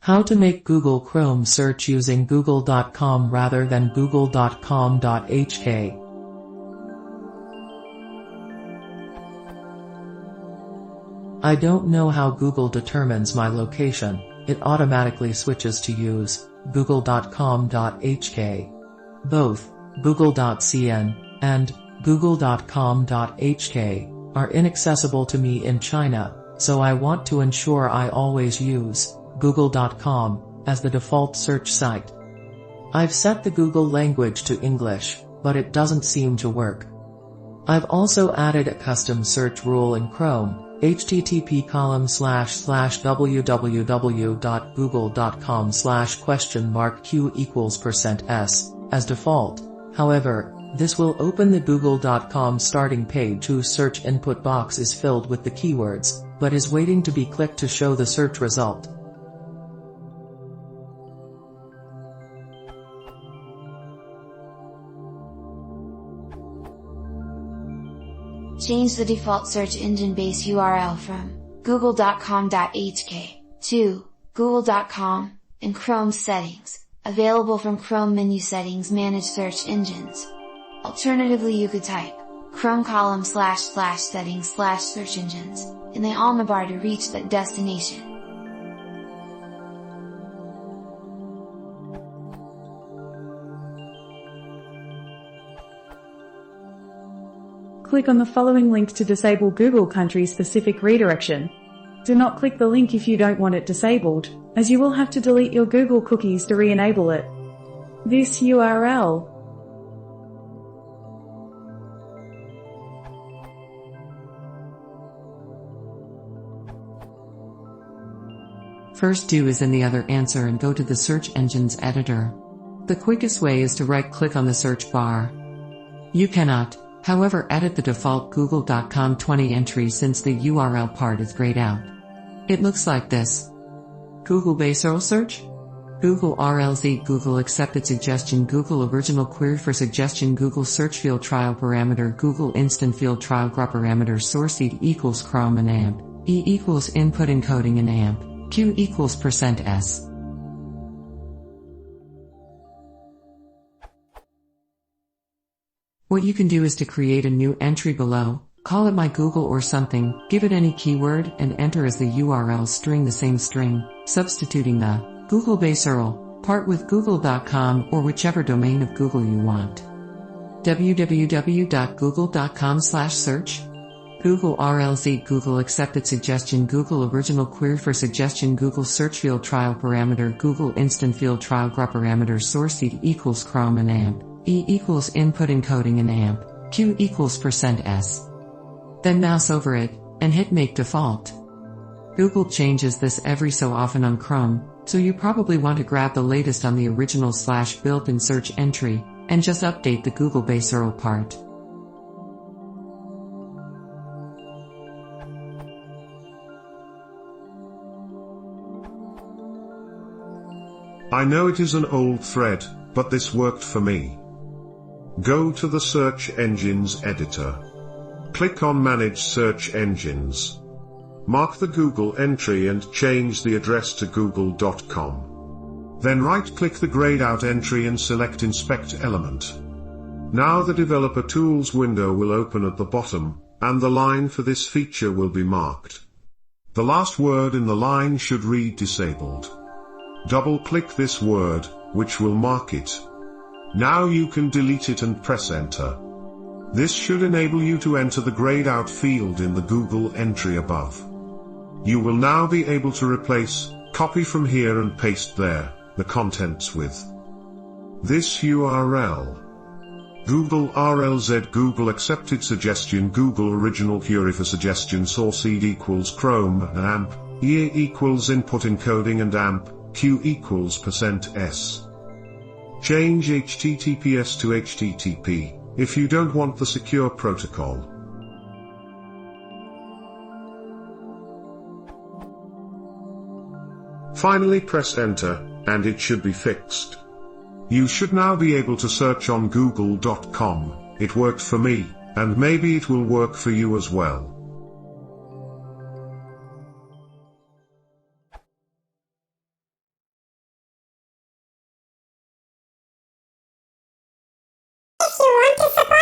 How to make Google Chrome search using google.com rather than google.com.hk. I don't know how Google determines my location. It automatically switches to use google.com.hk. Both google.cn and google.com.hk are inaccessible to me in China, so I want to ensure I always use google.com as the default search site. I've set the Google language to English, but it doesn't seem to work. I've also added a custom search rule in Chrome, http://www.google.com/?q=%s as default. However, this will open the google.com starting page whose search input box is filled with the keywords, but is waiting to be clicked to show the search result. Change the default search engine base URL from google.com.hk to google.com in Chrome settings, available from Chrome menu settings manage search engines. Alternatively, you could type Chrome column//settings/search engines in the Alma bar to reach that destination. Click on the following links to disable Google country-specific redirection. Do not click the link if you don't want it disabled, as you will have to delete your Google cookies to re-enable it. This URL. First do is in the other answer and go to the search engine's editor. The quickest way is to right-click on the search bar. You cannot, however, edit the default google.com 20 entry since the URL part is grayed out. It looks like this. Google base URL search? Google RLZ Google accepted suggestion Google original query for suggestion Google search field trial parameter Google instant field trial group parameter source seed equals Chrome and AMP, E equals input encoding and AMP, Q equals %s. What you can do is to create a new entry below, call it My Google or something, give it any keyword and enter as the URL string the same string, substituting the Google base URL part with google.com or whichever domain of Google you want. www.google.com/search? Google RLZ Google accepted suggestion Google original query for suggestion Google search field trial parameter Google instant field trial group parameter source seed equals Chrome and AMP, E equals input encoding and AMP, Q equals %s. Then mouse over it, and hit make default. Google changes this every so often on Chrome, so you probably want to grab the latest on the original /built-in search entry, and just update the Google base URL part. I know it is an old thread, but this worked for me. Go to the search engines editor. Click on Manage Search Engines. Mark the Google entry and change the address to google.com. Then right-click the grayed out entry and select Inspect Element. Now the Developer Tools window will open at the bottom, and the line for this feature will be marked. The last word in the line should read Disabled. Double-click this word, which will mark it. Now you can delete it and press Enter. This should enable you to enter the grayed out field in the Google entry above. You will now be able to replace, copy from here and paste there, the contents with this URL. Google RLZ Google accepted suggestion Google original query for suggestion source seed equals Chrome and AMP, E equals input encoding and AMP, Q equals %s. Change HTTPS to HTTP, if you don't want the secure protocol. Finally press Enter, and it should be fixed. You should now be able to search on google.com, it worked for me, and maybe it will work for you as well. cookie